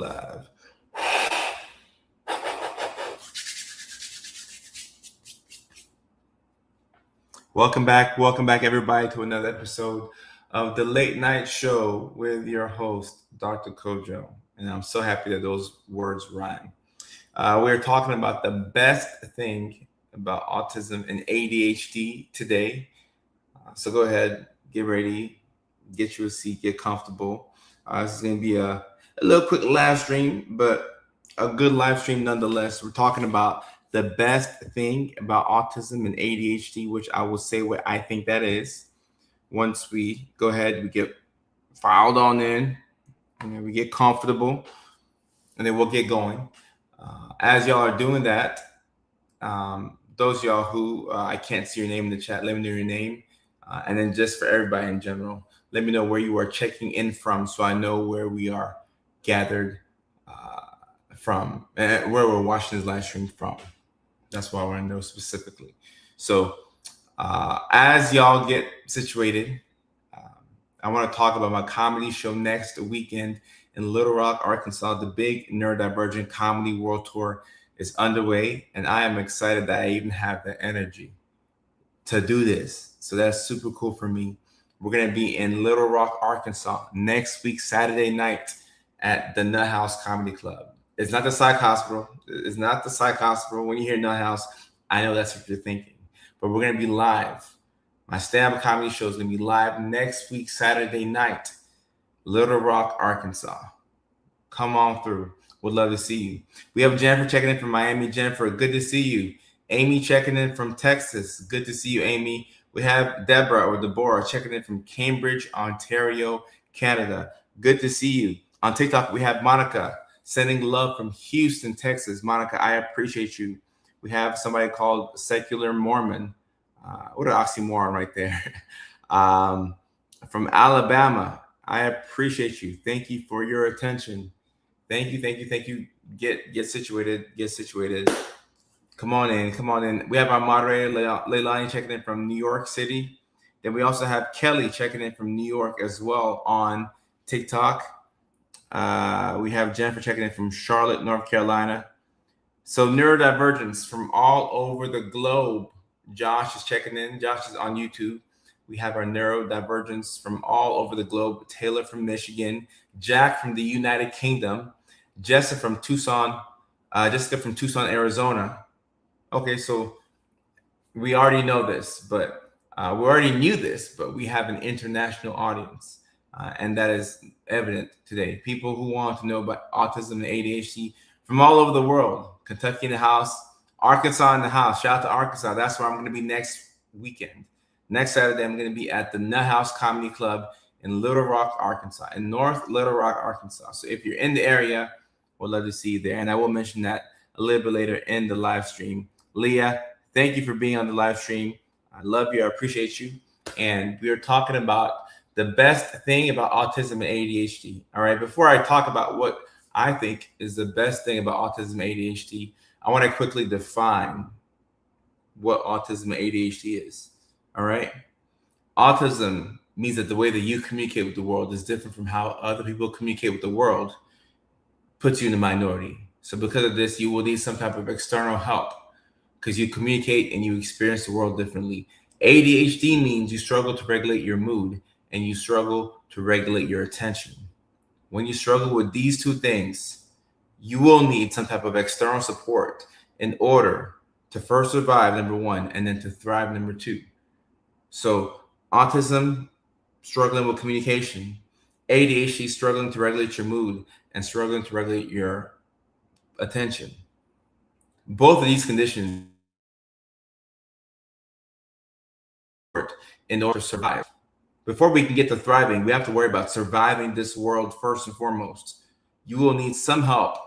live. Welcome back, everybody, to another episode of the Late Night Show with your host, Dr. Kojo. And I'm so happy that those words rhyme. We're talking about the best thing about autism and ADHD today. So go ahead, get ready, get you a seat, get comfortable. This is going to be a little quick live stream, but a good live stream nonetheless. We're talking about the best thing about autism and ADHD, which I will say what I think that is. Once we go ahead, we get filed on in, and we get comfortable, and then we'll get going. As y'all are doing that, those of y'all who I can't see your name in the chat, let me know your name. And then just for everybody in general, let me know where you are checking in from so I know where we are gathered from, and where we're watching this live stream from. That's why I want to know specifically. So as y'all get situated, I want to talk about my comedy show next weekend in Little Rock, Arkansas. The big Neurodivergent Comedy World Tour is underway, and I am excited that I even have the energy to do this. So that's super cool for me. We're going to be in Little Rock, Arkansas next week, Saturday night at the Nut House Comedy Club. It's not the psych hospital. It's not the psych hospital. When you hear Nut House, I know that's what you're thinking. But we're going to be live. My stand-up comedy show is going to be live next week, Saturday night, Little Rock, Arkansas. Come on through. Would love to see you. We have Jennifer checking in from Miami. Jennifer, good to see you. Amy checking in from Texas. Good to see you, Amy. We have Deborah checking in from Cambridge, Ontario, Canada. Good to see you. On TikTok, we have Monica sending love from Houston, Texas. Monica, I appreciate you. We have somebody called Secular Mormon. What an oxymoron right there. From Alabama, I appreciate you. Thank you for your attention. Thank you. Get situated. Come on in. We have our moderator, Leilani, checking in from New York City. Then we also have Kelly checking in from New York as well on TikTok. We have Jennifer checking in from Charlotte, North Carolina. So neurodivergence from all over the globe. Josh is checking in. Josh is on YouTube. We have our neurodivergence from all over the globe. Taylor from Michigan. Jack from the United Kingdom. Jessica from Tucson, Arizona. Okay, so we already know this, but we already knew this, but we have an international audience, and that is evident today. People who want to know about autism and ADHD from all over the world. Kentucky in the house, Arkansas in the house. Shout out to Arkansas. That's where I'm going to be next weekend. Next Saturday, I'm going to be at the Nut House Comedy Club in Little Rock, Arkansas, in North Little Rock, Arkansas. So if you're in the area, we'll love to see you there. And I will mention that a little bit later in the live stream. Leah, thank you for being on the live stream. I love you. I appreciate you. And we are talking about the best thing about autism and ADHD. All right. Before I talk about what I think is the best thing about autism and ADHD, I want to quickly define what autism and ADHD is. All right. Autism means that the way that you communicate with the world is different from how other people communicate with the world, puts you in the minority. So because of this, you will need some type of external help because you communicate and you experience the world differently. ADHD means you struggle to regulate your mood and you struggle to regulate your attention. When you struggle with these two things, you will need some type of external support in order to first survive, number one, and then to thrive, number two. So autism, struggling with communication, ADHD, struggling to regulate your mood and struggling to regulate your attention. Both of these conditions in order to survive. Before we can get to thriving, we have to worry about surviving this world first and foremost. You will need some help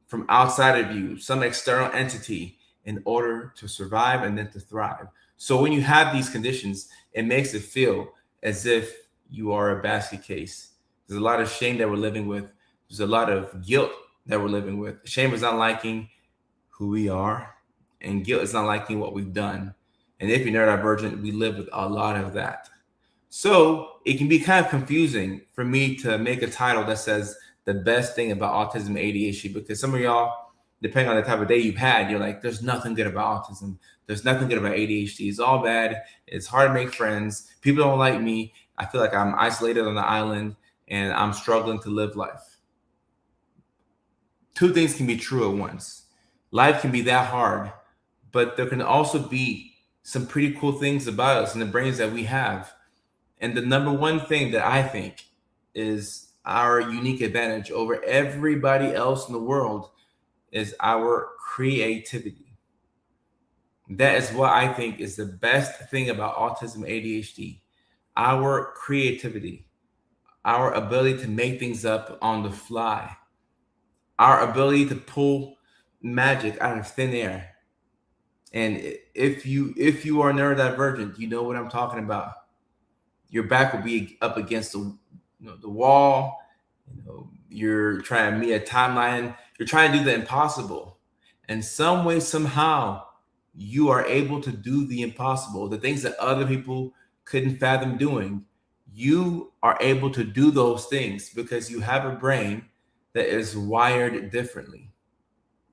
from outside of you, some external entity in order to survive and then to thrive. So when you have these conditions, it makes it feel as if you are a basket case. There's a lot of shame that we're living with. There's a lot of guilt that we're living with. Shame is not liking who we are, and guilt is not liking what we've done. And if you're neurodivergent, we live with a lot of that. So it can be kind of confusing for me to make a title that says the best thing about autism and ADHD, because some of y'all, depending on the type of day you've had, you're like, there's nothing good about autism. There's nothing good about ADHD. It's all bad. It's hard to make friends. People don't like me. I feel like I'm isolated on the island and I'm struggling to live life. Two things can be true at once. Life can be that hard, but there can also be some pretty cool things about us and the brains that we have. And the number one thing that I think is our unique advantage over everybody else in the world is our creativity. That is what I think is the best thing about autism ADHD. Our creativity, our ability to make things up on the fly, our ability to pull magic out of thin air. And if you are neurodivergent, you know what I'm talking about. Your back will be up against the wall. You're trying to meet a timeline. You're trying to do the impossible. And some way, somehow, you are able to do the impossible. The things that other people couldn't fathom doing, you are able to do those things because you have a brain that is wired differently.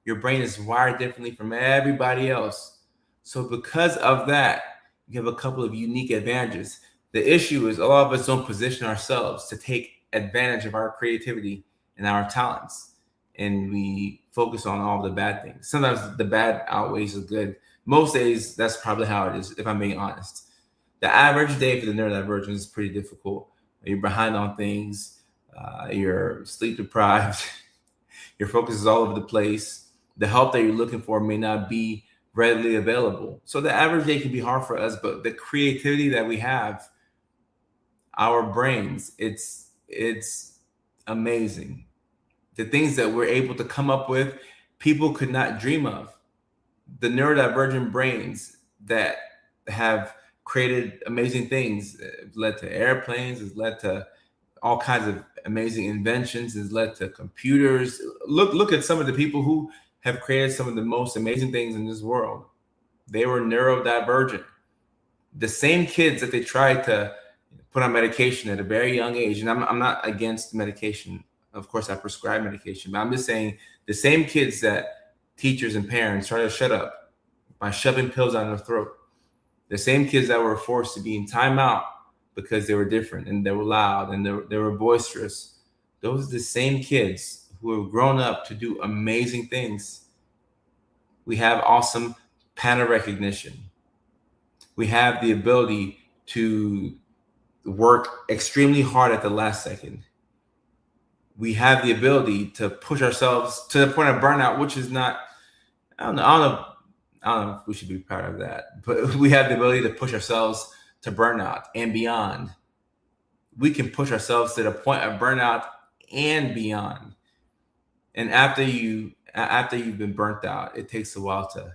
Your brain is wired differently from everybody else. So because of that, you have a couple of unique advantages. The issue is a lot of us don't position ourselves to take advantage of our creativity and our talents. And we focus on all the bad things. Sometimes the bad outweighs the good. Most days, that's probably how it is, if I'm being honest. The average day for the neurodivergent is pretty difficult. You're behind on things. You're sleep deprived. Your focus is all over the place. The help that you're looking for may not be readily available. So the average day can be hard for us, but the creativity that we have, our brains, it's amazing. The things that we're able to come up with, people could not dream of. The neurodivergent brains that have created amazing things, led to airplanes, has led to all kinds of amazing inventions, has led to computers. Look at some of the people who have created some of the most amazing things in this world. They were neurodivergent. The same kids that they tried to put on medication at a very young age, and I'm not against medication. Of course, I prescribe medication, but I'm just saying the same kids that teachers and parents try to shut up by shoving pills down their throat, the same kids that were forced to be in timeout because they were different and they were loud and they were boisterous, those are the same kids who have grown up to do amazing things. We have awesome pattern recognition. We have the ability to work extremely hard at the last second. We have the ability to push ourselves to the point of burnout, which is not, I don't know if we should be proud of that, but we have the ability to push ourselves to burnout and beyond. We can push ourselves to the point of burnout and beyond. And after you've been burnt out, it takes a while to,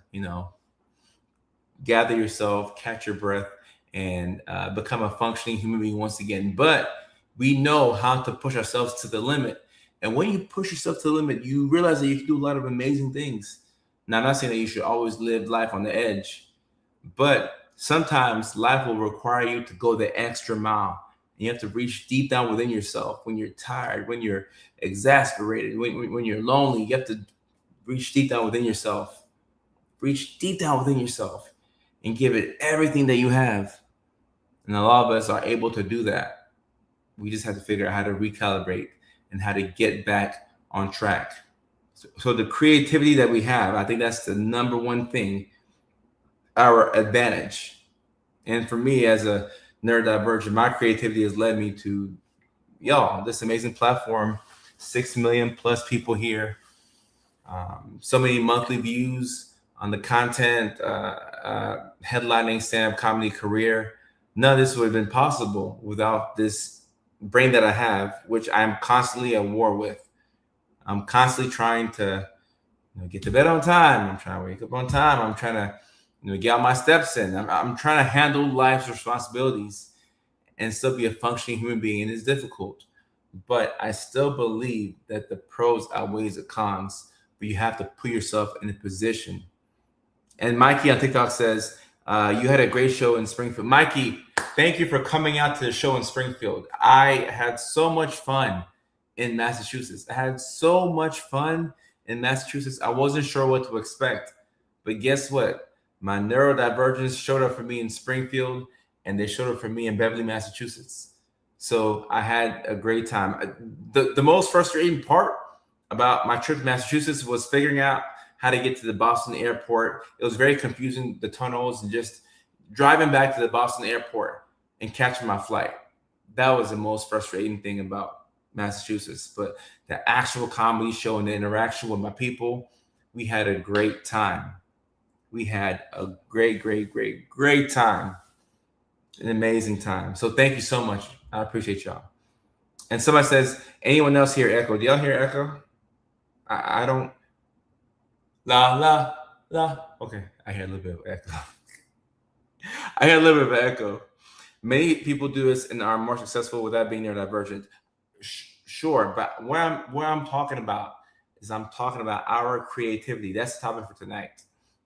gather yourself, catch your breath, and become a functioning human being once again. But we know how to push ourselves to the limit. And when you push yourself to the limit, you realize that you can do a lot of amazing things. Now, I'm not saying that you should always live life on the edge, but sometimes life will require you to go the extra mile. And you have to reach deep down within yourself when you're tired, when you're exasperated, when you're lonely. You have to reach deep down within yourself. Reach deep down within yourself and give it everything that you have. And a lot of us are able to do that. We just have to figure out how to recalibrate and how to get back on track. So the creativity that we have, I think that's the number one thing, our advantage. And for me as a neurodivergent, my creativity has led me to, this amazing platform, 6 million plus people here, so many monthly views on the content, headlining stand-up comedy career. None of this would have been possible without this brain that I have, which I'm constantly at war with. I'm constantly trying to get to bed on time. I'm trying to wake up on time. I'm trying to get all my steps in. I'm trying to handle life's responsibilities and still be a functioning human being. And it's difficult, but I still believe that the pros outweighs the cons, but you have to put yourself in a position. And Mikey on TikTok says, you had a great show in Springfield. Mikey, thank you for coming out to the show in Springfield. I had so much fun. in Massachusetts. I had so much fun in Massachusetts. I wasn't sure what to expect. But guess what? My neurodivergence showed up for me in Springfield, and they showed up for me in Beverly, Massachusetts. So I had a great time. The most frustrating part about my trip to Massachusetts was figuring out how to get to the Boston airport. It was very confusing, the tunnels, and just driving back to the Boston airport and catching my flight. That was the most frustrating thing about Massachusetts. But the actual comedy show and the interaction with my people, we had a great time. We had a great time. An amazing time. So thank you so much. I appreciate y'all. And somebody says, anyone else hear echo? Do y'all hear echo? I don't. La, la, la. Okay, I hear a little bit of echo. I hear a little bit of echo. Many people do this and are more successful without being neurodivergent. Sure, but where I'm talking about is I'm talking about our creativity. That's the topic for tonight.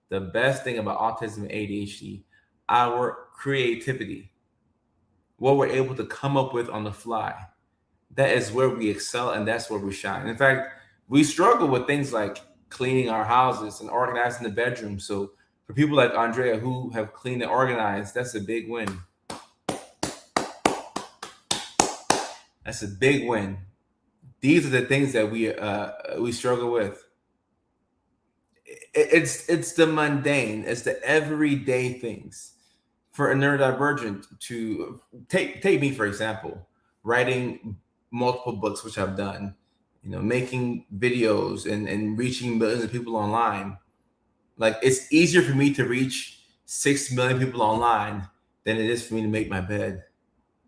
The best thing about autism and ADHD, our creativity, what we're able to come up with on the fly. That is where we excel, and that's where we shine. In fact, we struggle with things like cleaning our houses and organizing the bedroom. So for people like Andrea who have cleaned and organized, that's a big win. That's a big win. These are the things that we struggle with. It's the mundane, it's the everyday things. For a neurodivergent to take me for example, writing multiple books, which I've done, making videos and reaching millions of people online. Like, it's easier for me to reach 6 million people online than it is for me to make my bed,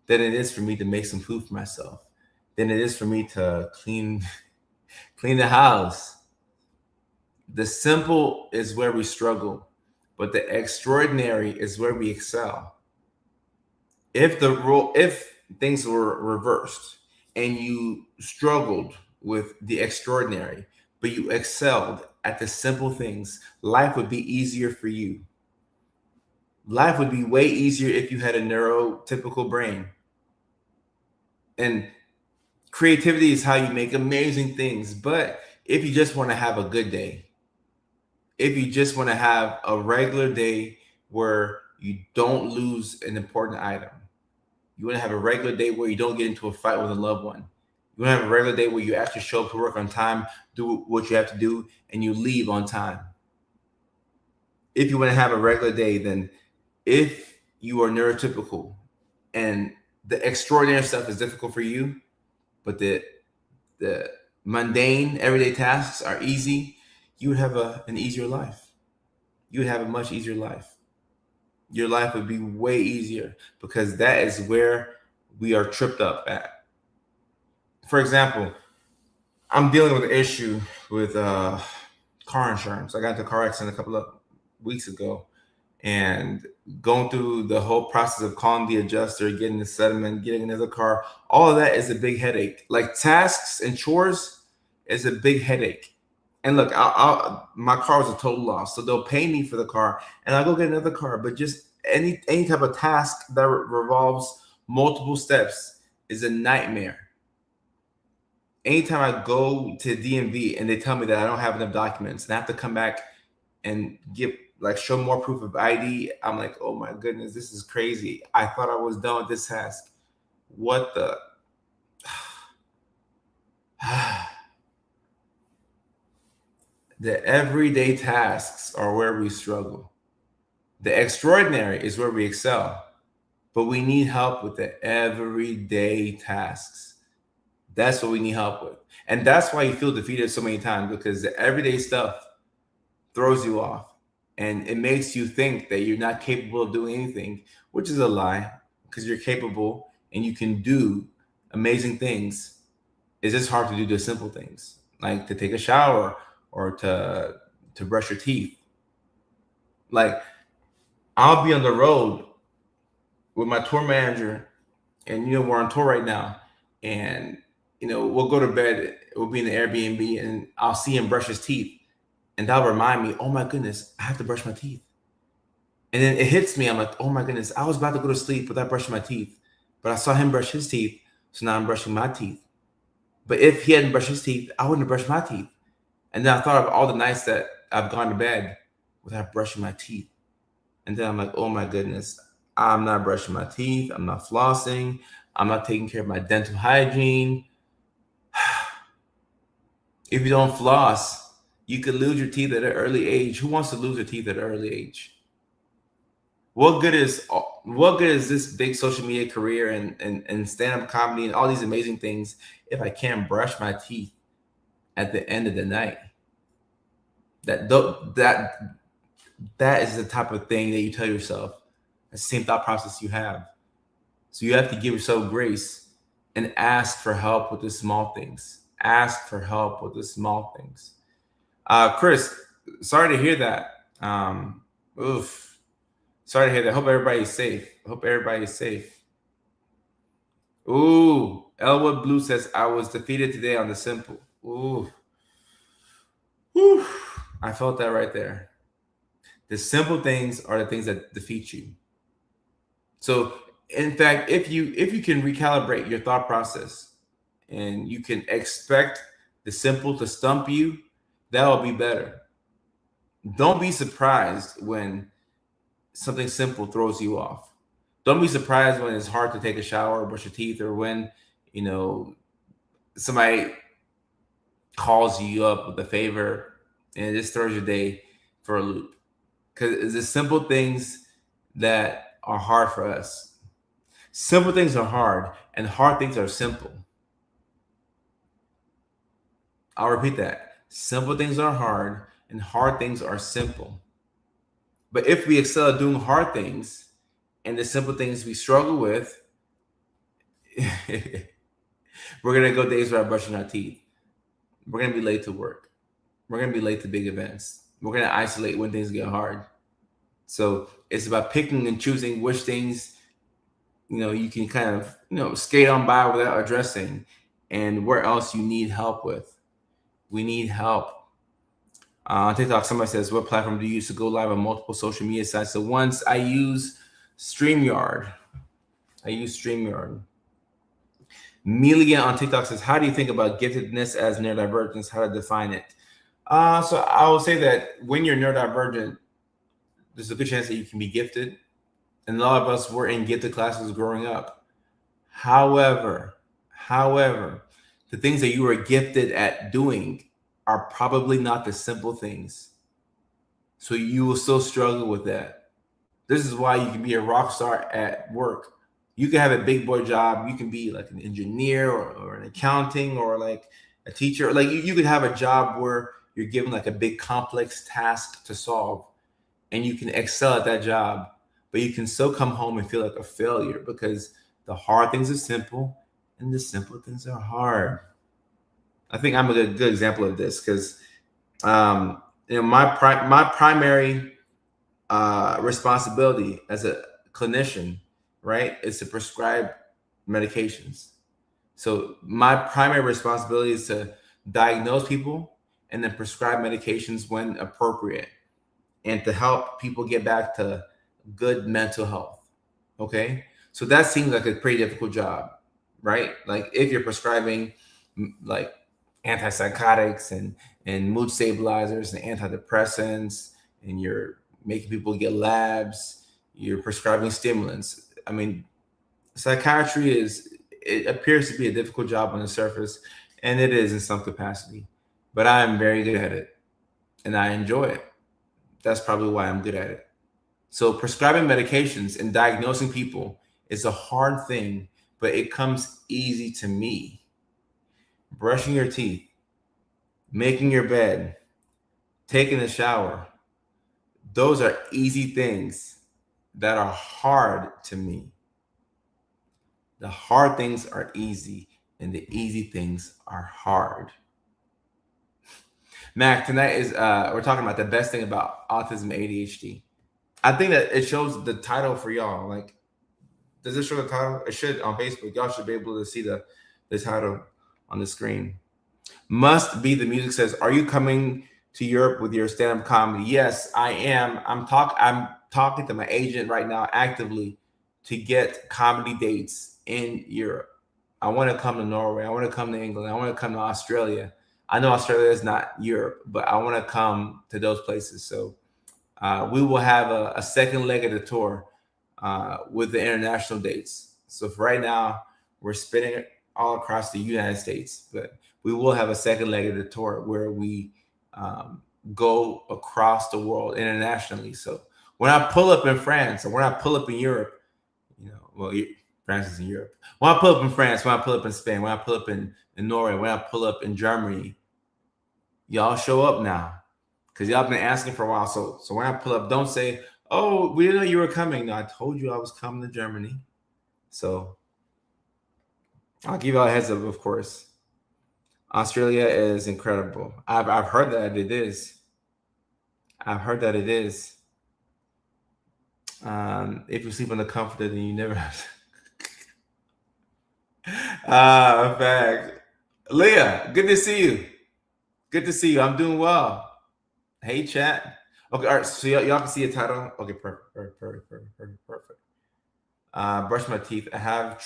than it is for me to make some food for myself, than it is for me to clean the house. The simple is where we struggle, but the extraordinary is where we excel. If things were reversed and you struggled with the extraordinary, but you excelled at the simple things, life would be easier for you. Life would be way easier if you had a neurotypical brain. And creativity is how you make amazing things. But if you just want to have a good day, if you just want to have a regular day where you don't lose an important item, you want to have a regular day where you don't get into a fight with a loved one, you want to have a regular day where you actually show up to work on time, do what you have to do, and you leave on time. If you want to have a regular day, then if you are neurotypical and the extraordinary stuff is difficult for you, but the mundane everyday tasks are easy, you would have an easier life. You would have a much easier life. Your life would be way easier because that is where we are tripped up at. For example, I'm dealing with an issue with car insurance. I got into a car accident a couple of weeks ago, and going through the whole process of calling the adjuster, getting the settlement, getting another car, all of that is a big headache. Like, tasks and chores is a big headache. And look, my car was a total loss, so they'll pay me for the car, and I'll go get another car. But just any type of task that revolves multiple steps is a nightmare. Anytime I go to DMV and they tell me that I don't have enough documents and I have to come back and show more proof of ID, I'm like, oh my goodness, this is crazy. I thought I was done with this task. What the? The everyday tasks are where we struggle. The extraordinary is where we excel. But we need help with the everyday tasks. That's what we need help with. And that's why you feel defeated so many times, because the everyday stuff throws you off. And it makes you think that you're not capable of doing anything, which is a lie, because you're capable and you can do amazing things. It's just hard to do the simple things, like to take a shower or to brush your teeth. Like, I'll be on the road with my tour manager, and we're on tour right now, and we'll go to bed, we'll be in the Airbnb, and I'll see him brush his teeth, and that'll remind me, oh my goodness, I have to brush my teeth. And then it hits me, I'm like, oh my goodness, I was about to go to sleep without brushing my teeth, but I saw him brush his teeth, so now I'm brushing my teeth. But if he hadn't brushed his teeth, I wouldn't have brushed my teeth. And then I thought of all the nights that I've gone to bed without brushing my teeth. And then I'm like, oh my goodness, I'm not brushing my teeth. I'm not flossing. I'm not taking care of my dental hygiene. If you don't floss, you could lose your teeth at an early age. Who wants to lose their teeth at an early age? What good is this big social media career and stand-up comedy and all these amazing things if I can't brush my teeth at the end of the night? That is the type of thing that you tell yourself. The same thought process you have. So you have to give yourself grace and ask for help with the small things. Ask for help with the small things. Chris, sorry to hear that. Oof. Sorry to hear that. Hope everybody's safe. Hope everybody's safe. Ooh, Elwood Blue says, I was defeated today on the simple. Ooh. Whew. I felt that right there. The simple things are the things that defeat you. So, in fact, if you can recalibrate your thought process and you can expect the simple to stump you, that'll be better. Don't be surprised when something simple throws you off. Don't be surprised when it's hard to take a shower or brush your teeth, or when, somebody calls you up with a favor and it just throws your day for a loop. Because it's the simple things that are hard for us. Simple things are hard, and hard things are simple. I'll repeat that. Simple things are hard, and hard things are simple. But if we excel at doing hard things and the simple things we struggle with, we're going to go days without brushing our teeth. We're going to be late to work. We're going to be late to big events. We're going to isolate when things get hard. So it's about picking and choosing which things, you can kind of, skate on by without addressing, and where else you need help with. We need help. On TikTok, somebody says, what platform do you use to go live on multiple social media sites? So once I use StreamYard. Milligan on TikTok says, how do you think about giftedness as neurodivergence? How to define it? So I will say that when you're neurodivergent, there's a good chance that you can be gifted. And a lot of us were in gifted classes growing up. However, the things that you are gifted at doing are probably not the simple things. So you will still struggle with that. This is why you can be a rock star at work. You can have a big boy job. You can be like an engineer or an accounting or like a teacher. Like you could have a job where you're given like a big complex task to solve, and you can excel at that job, but you can still come home and feel like a failure because the hard things are simple and the simple things are hard. I think I'm a good example of this because, my primary responsibility as a clinician, right, is to prescribe medications. So my primary responsibility is to diagnose people and then prescribe medications when appropriate, and to help people get back to good mental health. Okay, so that seems like a pretty difficult job, right? Like if you're prescribing like antipsychotics and mood stabilizers and antidepressants, and you're making people get labs, you're prescribing stimulants. I mean, psychiatry it appears to be a difficult job on the surface, and it is in some capacity, but I am very good at it and I enjoy it. That's probably why I'm good at it. So prescribing medications and diagnosing people is a hard thing, but it comes easy to me. Brushing your teeth, making your bed, taking a shower, those are easy things that are hard to me. The hard things are easy and the easy things are hard. Mac, tonight is we're talking about the best thing about autism, ADHD. I think that it shows the title for y'all. Like, does it show the title? It should on Facebook. Y'all should be able to see the title on the screen. Must Be the Music says, are you coming to Europe with your stand-up comedy? Yes, I am. I'm talking to my agent right now actively to get comedy dates in Europe. I want to come to Norway. I want to come to England. I want to come to Australia. I know Australia is not Europe, but I want to come to those places. So we will have a second leg of the tour with the international dates. So for right now, we're spinning it all across the United States, but we will have a second leg of the tour where we go across the world internationally. So when I pull up in France or when I pull up in Europe, well, France is in Europe. When I pull up in France, when I pull up in Spain, when I pull up in Norway, when I pull up in Germany, y'all show up now because y'all been asking for a while. So when I pull up, don't say, "Oh, we didn't know you were coming." No, I told you I was coming to Germany. So I'll give y'all a heads up, of course. Australia is incredible. I've heard that it is. I've heard that it is. If you sleep on the comforter, then you never have to. Fact. Leah, good to see you. Good to see you. I'm doing well. Hey, chat. Okay, all right. So y'all can see a title. Okay, perfect. Brush my teeth. I have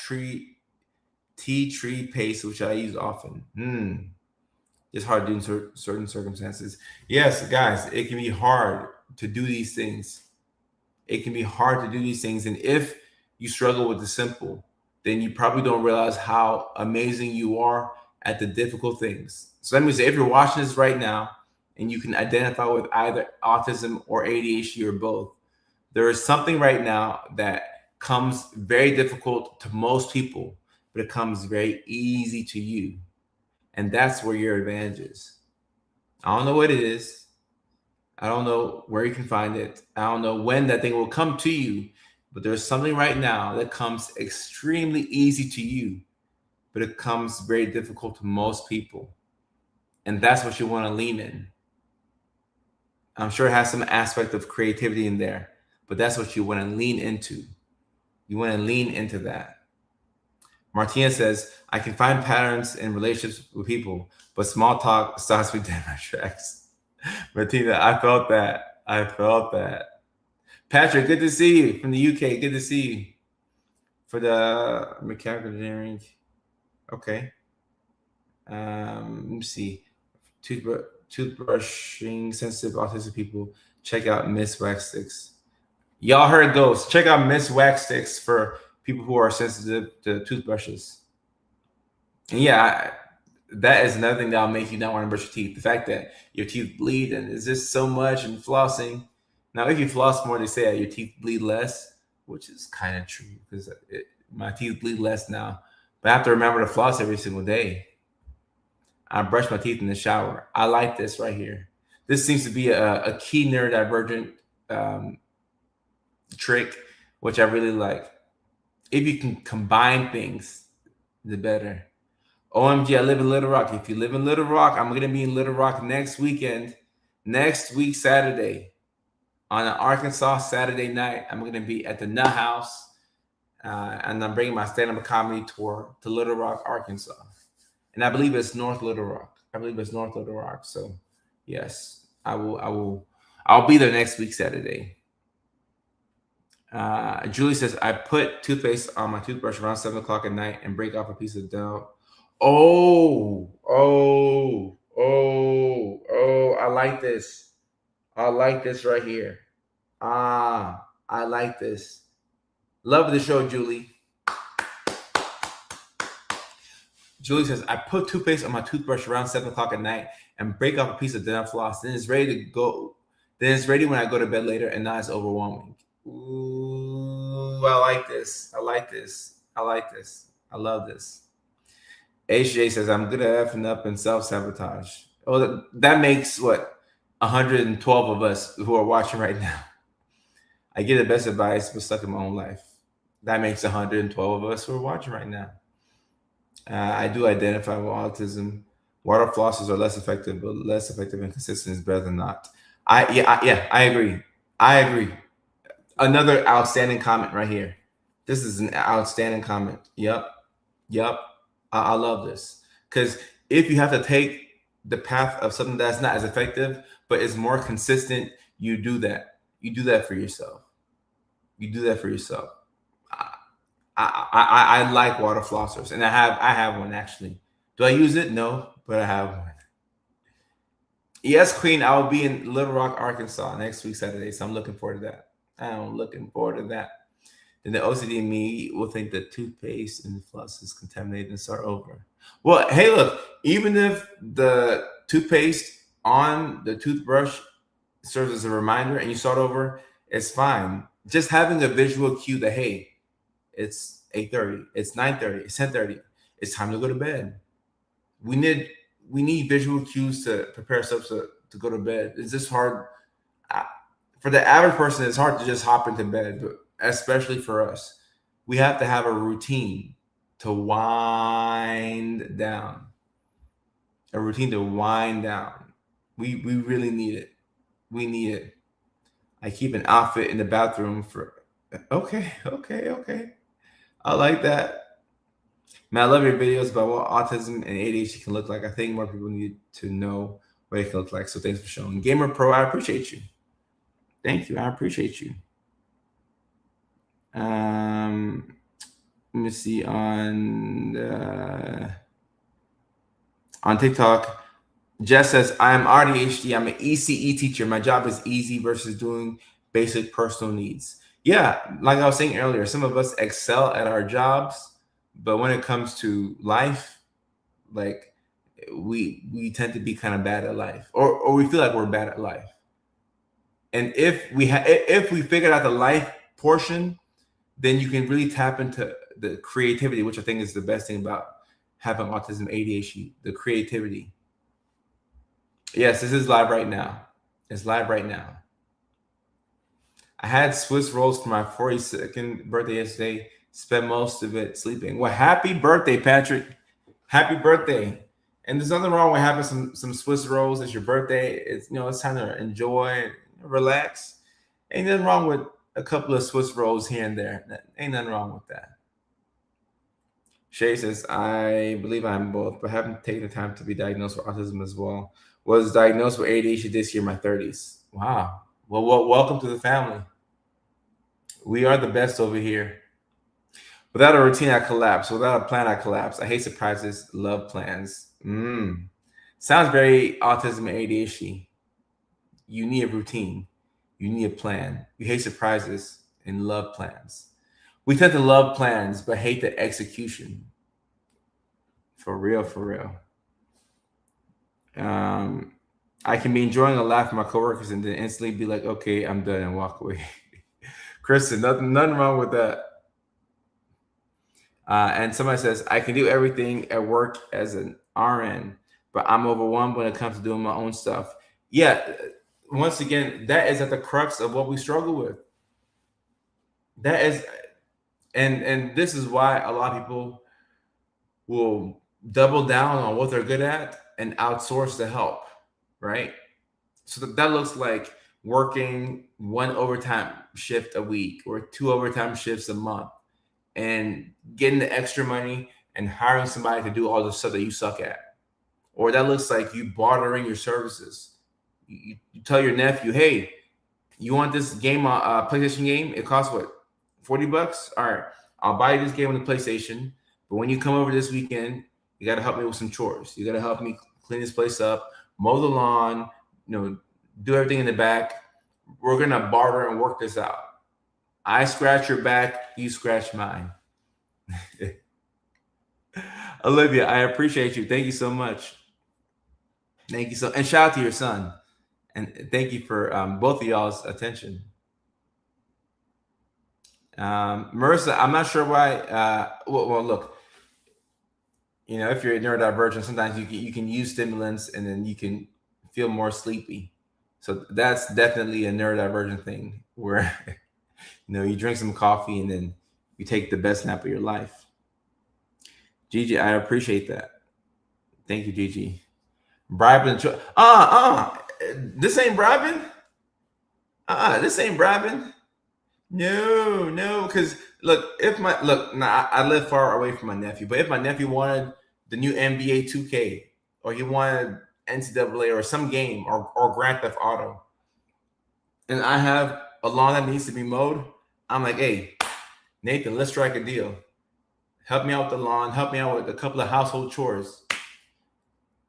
tea tree paste, which I use often. It's hard to do in certain circumstances. Yes, guys, it can be hard to do these things. It can be hard to do these things. And if you struggle with the simple, then you probably don't realize how amazing you are at the difficult things. So let me say, if you're watching this right now and you can identify with either autism or ADHD or both, there is something right now that comes very difficult to most people, but it comes very easy to you. And that's where your advantage is. I don't know what it is. I don't know where you can find it. I don't know when that thing will come to you, but there's something right now that comes extremely easy to you, but it comes very difficult to most people. And that's what you want to lean in. I'm sure it has some aspect of creativity in there, but that's what you want to lean into. You want to lean into that. Martina says, I can find patterns in relationships with people, but small talk stops me dead in my tracks. Martina, I felt that. Patrick, good to see you from the UK. Good to see you. For the mechanical engineering. Okay. Let me see. Toothbrushing sensitive autistic people. Check out Miss Wax Sticks. Y'all heard those. Check out Miss Wax Sticks for people who are sensitive to toothbrushes. And yeah, that is another thing that'll make you not want to brush your teeth. The fact that your teeth bleed and it's just so much and flossing. Now, if you floss more, they say that your teeth bleed less, which is kind of true because my teeth bleed less now. But I have to remember to floss every single day. I brush my teeth in the shower. I like this right here. This seems to be a key neurodivergent trick, which I really like. If you can combine things, the better. OMG, I live in Little Rock. If you live in Little Rock, I'm going to be in Little Rock next weekend. Next week, Saturday. On an Arkansas Saturday night, I'm going to be at the Nut House. And I'm bringing my stand-up comedy tour to Little Rock, Arkansas. And I believe it's North Little Rock. So, yes, I'll be there next week, Saturday. Julie says, I put toothpaste on my toothbrush around 7 o'clock at night and break off a piece of dental. Oh, I like this. I like this right here. I like this. Love the show, Julie. Julie says, I put toothpaste on my toothbrush around 7 o'clock at night and break off a piece of dental floss. Then it's ready to go. Then it's ready when I go to bed later and not as overwhelming. Ooh, I like this. I love this. HJ says, I'm good at effing up and self-sabotage. Oh, that makes, 112 of us who are watching right now. I get the best advice, but stuck in my own life. That makes 112 of us who are watching right now. I do identify with autism. Water flosses are less effective, but less effective and consistent is better than not. I agree. Another outstanding comment right here. This is an outstanding comment. Yep. I love this. Because if you have to take the path of something that's not as effective, but is more consistent, you do that. You do that for yourself. I like water flossers, and I have one actually. Do I use it? No, but I have one. Yes, Queen. I will be in Little Rock, Arkansas next week Saturday, so I'm looking forward to that. I'm looking forward to that. Then the OCD in me will think that toothpaste and floss is contaminated and start over. Well, hey, look, even if the toothpaste on the toothbrush serves as a reminder and you start over, it's fine. Just having a visual cue that, hey, it's 8:30, it's 9:30, it's 10:30, it's time to go to bed. We need we need visual cues to prepare ourselves to go to bed. It's just hard. For the average person, it's hard to just hop into bed, but especially for us, we have to have a routine to wind down. A routine to wind down. We really need it. We need it. I keep an outfit in the bathroom for. Okay, okay, okay. I like that. Man, I love your videos about what autism and ADHD can look like. I think more people need to know what it can look like. So thanks for showing. Gamer Pro, I appreciate you. Thank you. I appreciate you. Let me see on TikTok. Jess says, I am AuDHD. I'm an ECE teacher. My job is easy versus doing basic personal needs. Yeah, like I was saying earlier, some of us excel at our jobs, but when it comes to life, like we tend to be kind of bad at life, or we feel like we're bad at life. And if we figured out the life portion, then you can really tap into the creativity, which I think is the best thing about having autism, ADHD, the creativity. Yes, this is live right now. It's live right now. I had Swiss rolls for my 42nd birthday yesterday. Spent most of it sleeping. Well, happy birthday, Patrick. Happy birthday. And there's nothing wrong with having some Swiss rolls. It's your birthday. It's it's time to enjoy, relax. Ain't nothing wrong with a couple of Swiss rolls here and there. Ain't nothing wrong with that. Shay says, I believe I'm both, but haven't taken the time to be diagnosed with autism as well. Was diagnosed with ADHD this year in my 30s. Wow. Well, welcome to the family. We are the best over here. Without a routine, I collapse. Without a plan, I collapse. I hate surprises, love plans. Sounds very autism and ADHD. You need a routine. You need a plan. You hate surprises and love plans. We tend to love plans, but hate the execution. For real, for real. I can be enjoying a laugh from my coworkers and then instantly be like, okay, I'm done and walk away. Kristen, nothing wrong with that. And somebody says, I can do everything at work as an RN, but I'm overwhelmed when it comes to doing my own stuff. Yeah, once again, that is at the crux of what we struggle with. That is, and this is why a lot of people will double down on what they're good at and outsource the help, right? So that looks like working 1 overtime shift a week or 2 overtime shifts a month and getting the extra money and hiring somebody to do all the stuff that you suck at. Or that looks like you bartering your services. You tell your nephew, hey, you want this game, PlayStation game? It costs what, $40? All right, I'll buy you this game on the PlayStation. But when you come over this weekend, you got to help me with some chores. You got to help me clean this place up, mow the lawn, do everything in the back. We're going to barter and work this out. I scratch your back, you scratch mine. Olivia, I appreciate you. Thank you so much. Thank you and shout out to your son. And thank you for both of y'all's attention. Marissa, I'm not sure why. Well, look, if you're neurodivergent, sometimes you can use stimulants and then you can feel more sleepy. So that's definitely a neurodivergent thing where you drink some coffee and then you take the best nap of your life. Gigi, I appreciate that. Thank you, Gigi. Bribing. This ain't bribing. This ain't bribing. No, because I live far away from my nephew, but if my nephew wanted the new NBA 2K or he wanted NCAA or some game or Grand Theft Auto, and I have a lawn that needs to be mowed, I'm like, hey, Nathan, let's strike a deal. help me out with the lawn, help me out with a couple of household chores,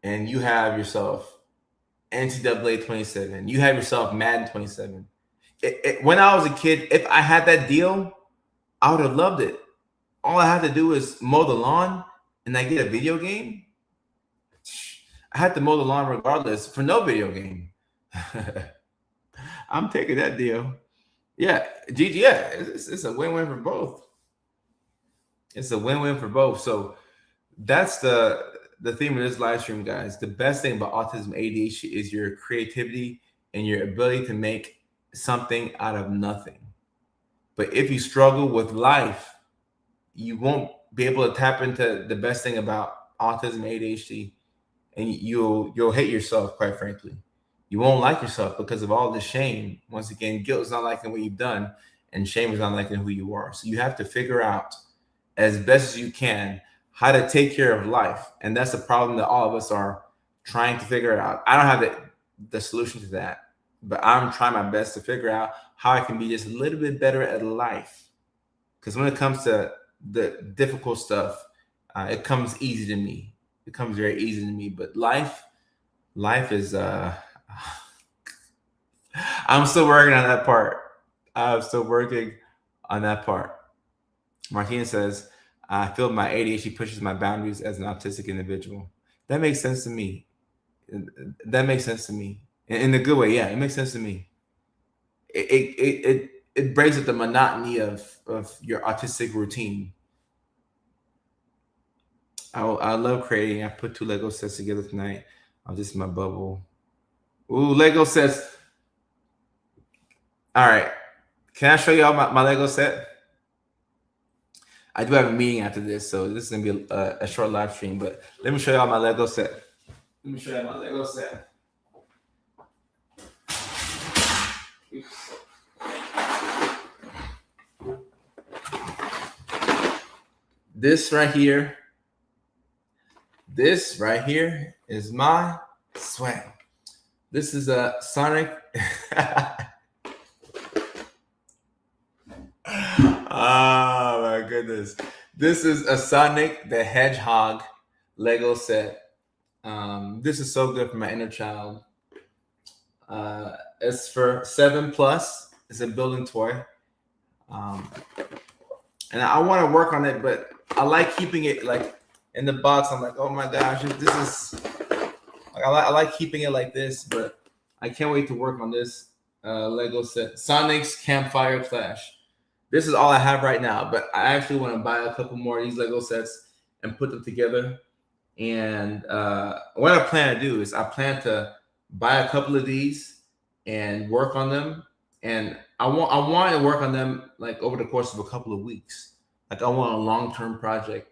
and you have yourself NCAA 27. You have yourself Madden 27. When I was a kid, if I had that deal, I would have loved it. All I had to do is mow the lawn and I get a video game. I had to mow the lawn regardless for no video game. I'm taking that deal. Yeah, GG, yeah, it's a win-win for both. It's a win-win for both. So that's the theme of this live stream, guys. The best thing about autism ADHD is your creativity and your ability to make something out of nothing. But if you struggle with life, you won't be able to tap into the best thing about autism ADHD, and you'll hate yourself, quite frankly. You won't like yourself because of all the shame. Once again, guilt is not liking what you've done, and shame is not liking who you are. So you have to figure out as best as you can how to take care of life. And that's the problem that all of us are trying to figure out. I don't have the solution to that, but I'm trying my best to figure out how I can be just a little bit better at life. Because when it comes to the difficult stuff, it comes easy to me. It comes very easy to me. But life is, I'm still working on that part. I'm still working on that part. Martina says, I feel my ADHD pushes my boundaries as an autistic individual. That makes sense to me. That makes sense to me. In a good way, yeah, it makes sense to me. It breaks up the monotony of your autistic routine. I love creating. I put 2 Lego sets together tonight. Oh, this is my bubble. Ooh, Lego sets. All right. Can I show y'all my Lego set? I do have a meeting after this, so this is going to be a short live stream, but let me show y'all my Lego set. Let me show you my Lego set. Oops. This right here is my swag. This is a Sonic. Oh my goodness. This is a Sonic the Hedgehog Lego set. This is so good for my inner child. It's for 7+. It's a building toy. And I want to work on it, but I like keeping it like in the box. I'm like, oh my gosh, this is like I like keeping it like this, but I can't wait to work on this Lego set. Sonic's Campfire Clash. This is all I have right now, but I actually want to buy a couple more of these Lego sets and put them together. And what I plan to do is I plan to buy a couple of these and work on them. And I want to work on them like over the course of a couple of weeks. Like I want a long-term project.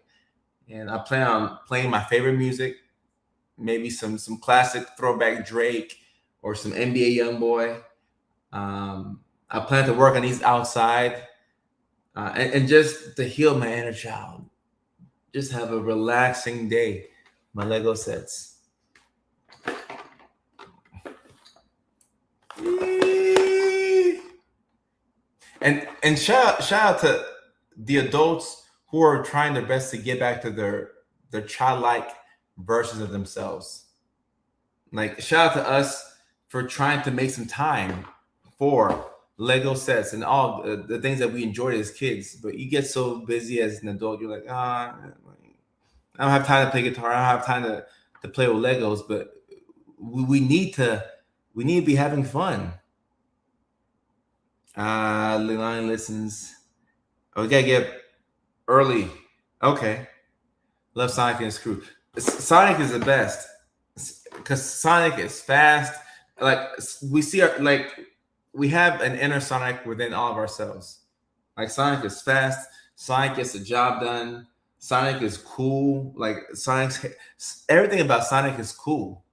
And I plan on playing my favorite music, maybe some classic throwback Drake or some NBA Youngboy. I plan to work on these outside. And just to heal my inner child, just have a relaxing day. My Lego sets. And shout out to the adults who are trying their best to get back to their childlike versions of themselves. Like shout out to us for trying to make some time for Lego sets and all the things that we enjoyed as kids, but you get so busy as an adult, you're like, I don't have time to play guitar. I don't have time to play with Legos, but we need to be having fun. Leilani listens. Oh, we gotta get early. Okay. Love Sonic and his crew. Sonic is the best because Sonic is fast. Like we see we have an inner Sonic within all of ourselves. Like Sonic is fast. Sonic gets the job done. Sonic is cool. Like everything about Sonic is cool.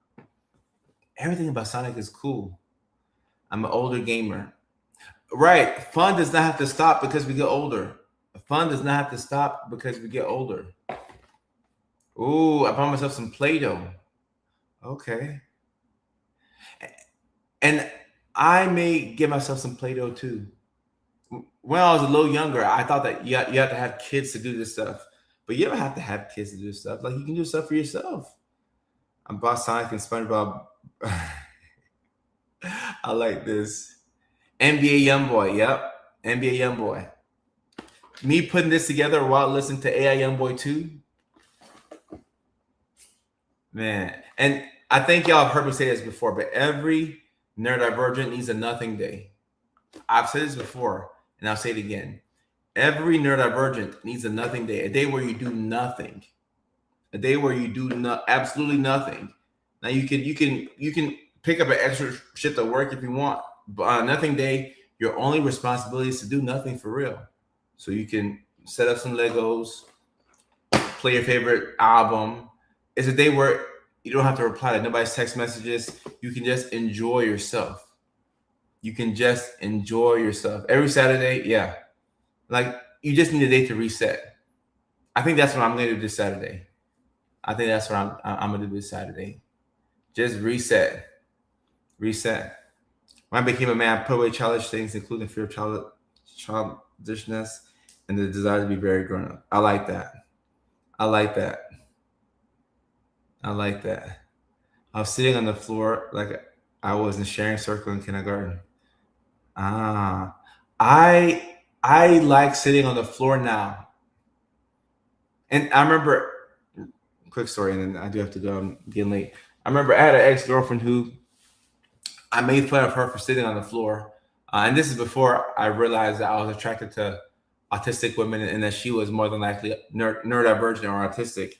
Everything about Sonic is cool. I'm an older gamer. Right. Fun does not have to stop because we get older. Fun does not have to stop because we get older. Ooh, I bought myself some Play-Doh. Okay. And I may give myself some Play-Doh too. When I was a little younger, I thought that you have to have kids to do this stuff. But you don't have to have kids to do stuff. Like, you can do stuff for yourself. I'm Boss Sonic and SpongeBob. I like this. NBA Youngboy. Yep. NBA Youngboy. Me putting this together while listening to AI Youngboy 2. Man. And I think y'all have heard me say this before, but every neurodivergent needs a nothing day. I've said this before, and I'll say it again. Every neurodivergent needs a nothing day, a day where you do nothing, a day where you do absolutely nothing. Now you can pick up an extra shift at work if you want, but on a nothing day, your only responsibility is to do nothing for real. So you can set up some Legos, play your favorite album. It's a day where you don't have to reply to nobody's text messages. You can just enjoy yourself. You can just enjoy yourself. Every Saturday, yeah. Like, you just need a day to reset. I think that's what I'm going to do this Saturday. I think that's what I'm going to do this Saturday. Just reset. Reset. When I became a man, I put away childish things, including fear of childishness and the desire to be very grown up. I like that. I like that. I like that. I was sitting on the floor like I was in sharing circle in kindergarten. I like sitting on the floor now. And I remember, quick story, and then I do have to go. I'm getting late. I remember I had an ex-girlfriend who I made fun of her for sitting on the floor. And this is before I realized that I was attracted to autistic women and that she was more than likely neurodivergent or autistic.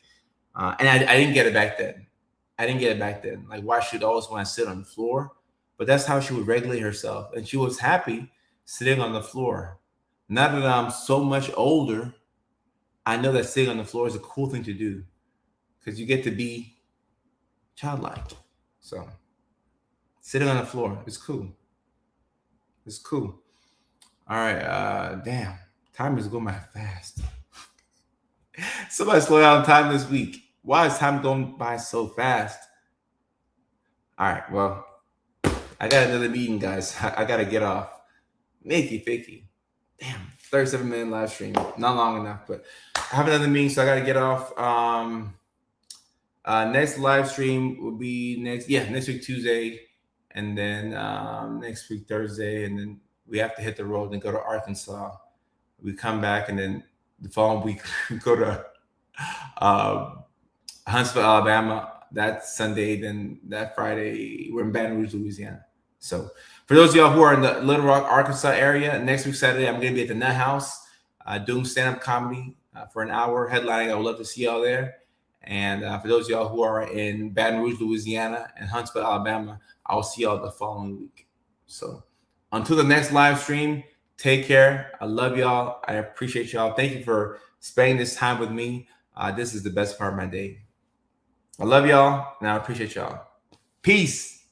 And I didn't get it back then. Like, why should I always want to sit on the floor? But that's how she would regulate herself. And she was happy sitting on the floor. Now that I'm so much older, I know that sitting on the floor is a cool thing to do because you get to be childlike. So sitting on the floor is cool. It's cool. All right. Damn. Time is going by fast. Somebody slow down time this week. Why is time going by so fast? All right. Well, I got another meeting, guys. I got to get off. Mickey Ficky. Damn. 37-minute live stream. Not long enough, but I have another meeting, so I got to get off. Next live stream will be next week, Tuesday. And then next week, Thursday. And then we have to hit the road and go to Arkansas. We come back, and then the following week, we go to Huntsville, Alabama. That's Sunday. Then that Friday, we're in Baton Rouge, Louisiana. So for those of y'all who are in the Little Rock, Arkansas area, next week, Saturday, I'm going to be at the Nut House doing stand-up comedy for an hour, headlining. I would love to see y'all there. And for those of y'all who are in Baton Rouge, Louisiana, and Huntsville, Alabama, I will see y'all the following week. So until the next live stream, take care. I love y'all. I appreciate y'all. Thank you for spending this time with me. This is the best part of my day. I love y'all, and I appreciate y'all. Peace.